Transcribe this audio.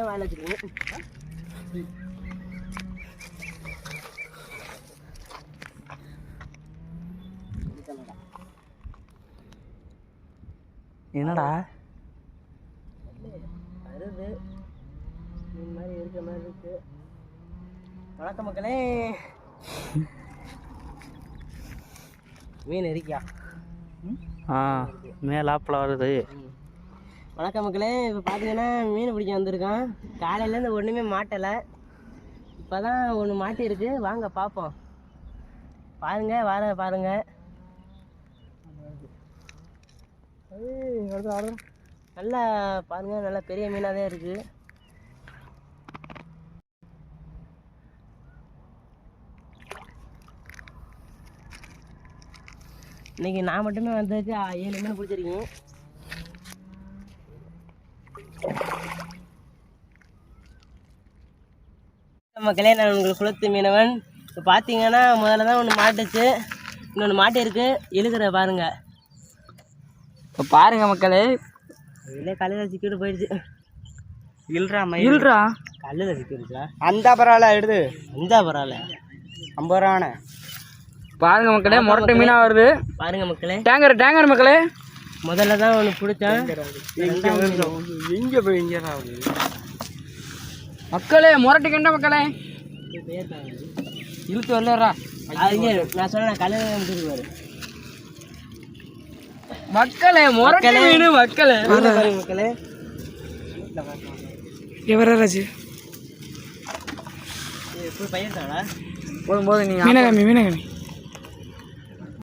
வாயில வச்சிருக்கேன். என்னடா வருது இந்த மாதிரி இருக்கிற மாதிரி இருக்கு. வணக்கம் மக்களே. மீன் இருக்கியா? மேலாப்பில் வருது. வணக்கம் மக்களே. இப்போ பார்த்தீங்கன்னா மீன் பிடிக்க வந்திருக்கான். காலையிலேருந்து ஒன்றுமே மாட்டலை. இப்போ தான் ஒன்று மாட்டியிருக்கு. வாங்க பார்ப்போம். பாருங்க வர பாருங்க. நல்லா பாருங்க, நல்லா பெரிய மீனாக தான் இருக்குது. இன்னைக்கு நான் மட்டுமே வந்ததுக்கு 7 மீன் பிடிச்சிருக்கீங்க. மக்களே, நான் உங்களுக்கு குளத்து மீனவன். இப்போ பார்த்தீங்கன்னா முதல்ல தான் ஒன்று மாட்டுச்சு, இன்னொன்று மாட்டிருக்கு. இழுக்கிற பாருங்க. இப்போ பாருங்க மக்களே, இல்லை கல்லில் சிக்கிட்டு போயிடுச்சு. இல்றா கல்லில் சிக்கிடுச்சா? அந்த பரவாயில்ல எடுத்து அந்த பரவாயில்ல 50 ரூபாண்ணே. பாருங்க மக்களே, முரட்டை மீனாக வருது. பாருங்க மக்களே, டேங்கர் மக்களே. முதல்ல தான் ஒன்று பிடிச்சேன். எங்கே போய் இங்கே மக்களே, முரட்டு கண்ட மக்களே. இழுத்து வரலா நான் சொன்னேன் கல்லில் முடிச்சிருப்பாரு மக்களே. முரட்டு மீன் மக்களே. மக்களே எவராஜ் பையன் தானா போதும் நீங்க மீனகாமி